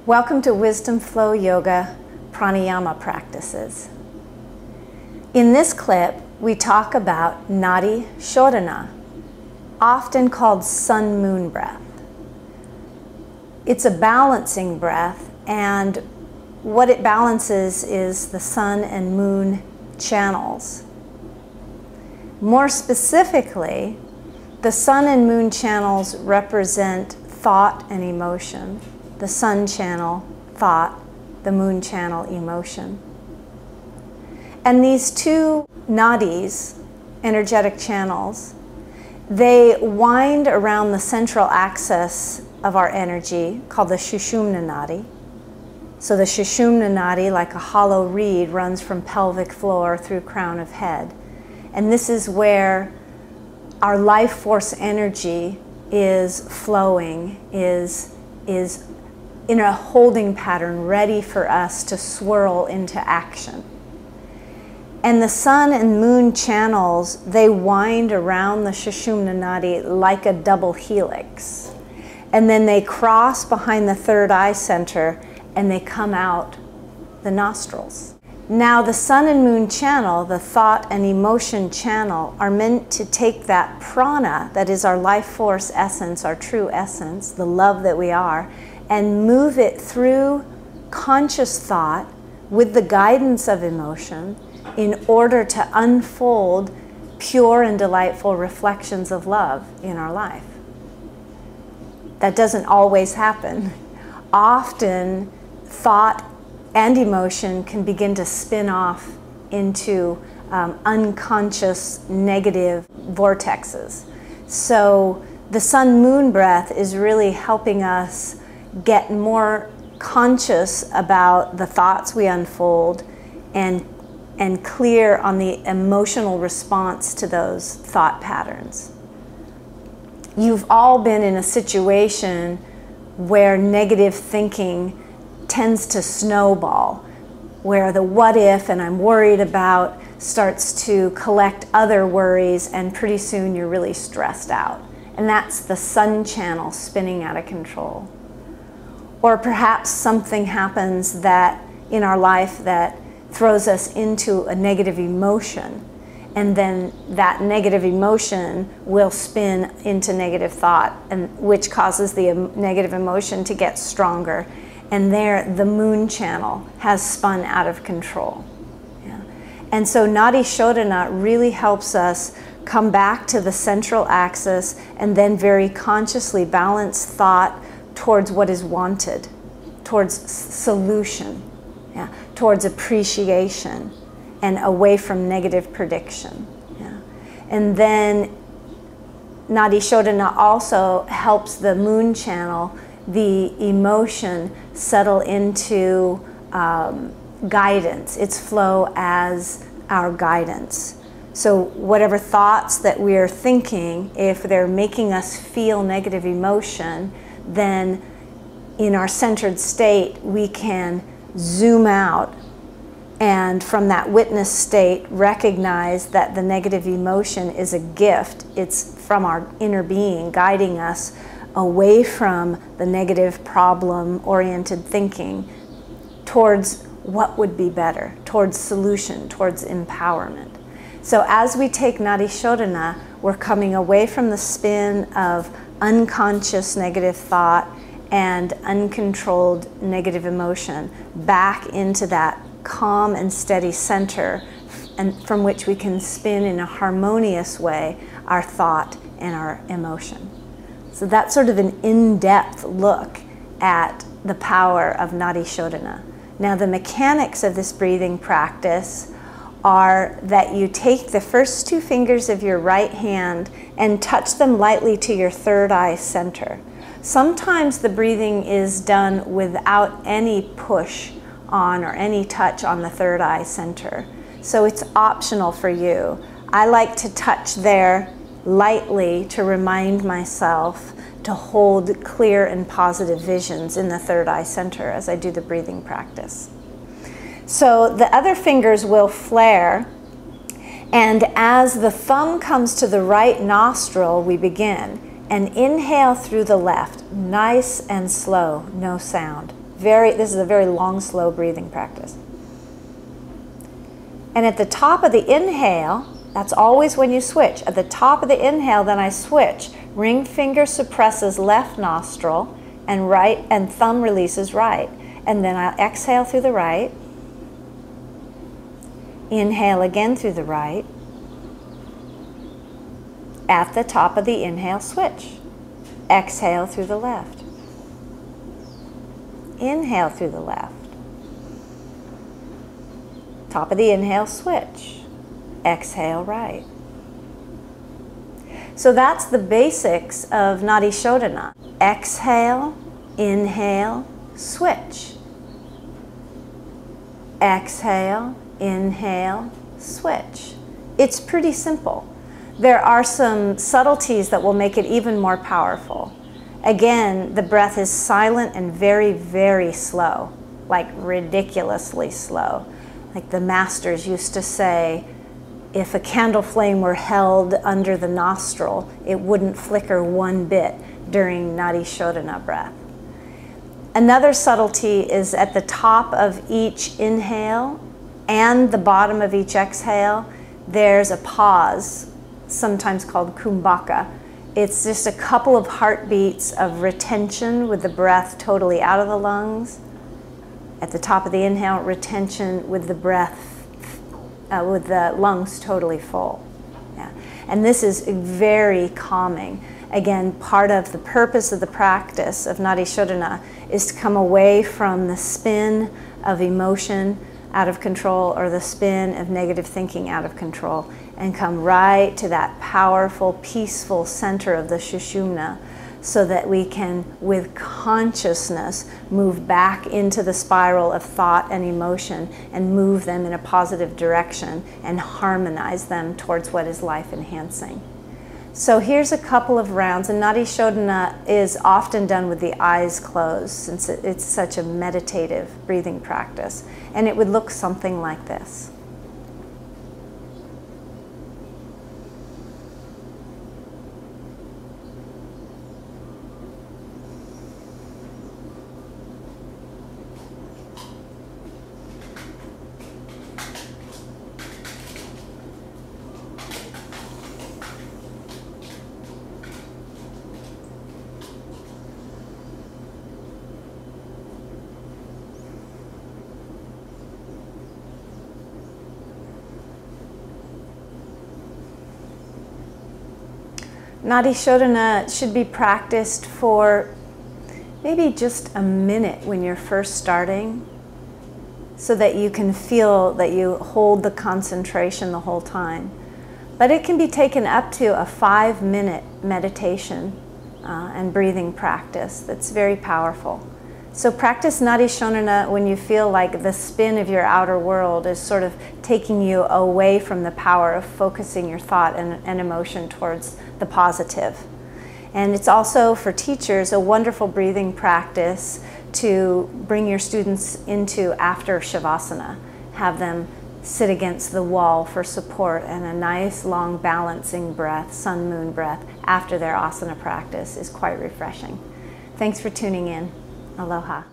Welcome to Wisdom Flow Yoga Pranayama practices. In this clip, we talk about Nadi Shodhana, often called sun-moon breath. It's a balancing breath, and what it balances is the sun and moon channels. More specifically, the sun and moon channels represent thought and emotion. The sun channel, thought, the moon channel, emotion. And these two nadis, energetic channels, they wind around the central axis of our energy called the Sushumna Nadi. So the Sushumna Nadi, like a hollow reed, runs from pelvic floor through crown of head. And this is where our life force energy is flowing, is in a holding pattern, ready for us to swirl into action. And the sun and moon channels, they wind around the Sushumna Nadi like a double helix. And then they cross behind the third eye center and they come out the nostrils. Now the sun and moon channel, the thought and emotion channel, are meant to take that prana, that is our life force essence, our true essence, the love that we are, and move it through conscious thought with the guidance of emotion in order to unfold pure and delightful reflections of love in our life. That doesn't always happen. Often, thought and emotion can begin to spin off into unconscious negative vortexes. So the sun-moon breath is really helping us get more conscious about the thoughts we unfold and clear on the emotional response to those thought patterns. You've all been in a situation where negative thinking tends to snowball, where the what if and I'm worried about starts to collect other worries, and pretty soon you're really stressed out. And that's the sun channel spinning out of control. Or perhaps something happens that in our life that throws us into a negative emotion, and then that negative emotion will spin into negative thought, and which causes the negative emotion to get stronger. And there, the moon channel has spun out of control. Yeah. And so Nadi Shodhana really helps us come back to the central axis and then very consciously balance thought towards what is wanted, towards solution, yeah, towards appreciation, and away from negative prediction. Yeah. And then Nadi Shodhana also helps the moon channel, the emotion, settle into guidance, its flow as our guidance. So whatever thoughts that we are thinking, if they're making us feel negative emotion, then in our centered state, we can zoom out and from that witness state recognize that the negative emotion is a gift. It's from our inner being guiding us away from the negative problem-oriented thinking towards what would be better, towards solution, towards empowerment. So as we take Nadi Shodhana, we're coming away from the spin of unconscious negative thought and uncontrolled negative emotion back into that calm and steady center, and from which we can spin in a harmonious way our thought and our emotion. So that's sort of an in-depth look at the power of Nadi Shodhana. Now the mechanics of this breathing practice are that you take the first two fingers of your right hand and touch them lightly to your third eye center. Sometimes the breathing is done without any push on or any touch on the third eye center. So it's optional for you. I like to touch there lightly to remind myself to hold clear and positive visions in the third eye center as I do the breathing practice. So the other fingers will flare, and as the thumb comes to the right nostril, we begin. And inhale through the left, nice and slow, no sound. This is a very long, slow breathing practice. And at the top of the inhale, that's always when you switch. At the top of the inhale, then I switch. Ring finger suppresses left nostril, and thumb releases right. And then I'll exhale through the right. Inhale again through the right. At the top of the inhale, switch. Exhale through the left. Inhale through the left. Top of the inhale, switch. Exhale, right. So that's the basics of Nadi Shodhana. Exhale, inhale, switch. Exhale, inhale, switch. It's pretty simple. There are some subtleties that will make it even more powerful. Again, the breath is silent and very, very slow, like ridiculously slow. Like the masters used to say, if a candle flame were held under the nostril, it wouldn't flicker one bit during Nadi Shodhana breath. Another subtlety is at the top of each inhale and the bottom of each exhale, there's a pause, sometimes called kumbhaka. It's just a couple of heartbeats of retention with the breath totally out of the lungs. At the top of the inhale, retention with the breath, with the lungs totally full. Yeah. And this is very calming. Again, part of the purpose of the practice of Nadi Shodhana is to come away from the spin of emotion out of control or the spin of negative thinking out of control and come right to that powerful, peaceful center of the Sushumna so that we can, with consciousness, move back into the spiral of thought and emotion and move them in a positive direction and harmonize them towards what is life-enhancing. So here's a couple of rounds, and Nadi Shodhana is often done with the eyes closed since it's such a meditative breathing practice. And it would look something like this. Nadi Shodhana should be practiced for maybe just a minute when you're first starting so that you can feel that you hold the concentration the whole time. But it can be taken up to a 5-minute meditation and breathing practice that's very powerful. So practice Nadi Shodhana when you feel like the spin of your outer world is sort of taking you away from the power of focusing your thought and emotion towards the positive. And it's also, for teachers, a wonderful breathing practice to bring your students into after Shavasana. Have them sit against the wall for support and a nice long balancing breath, sun moon breath, after their asana practice is quite refreshing. Thanks for tuning in. Aloha.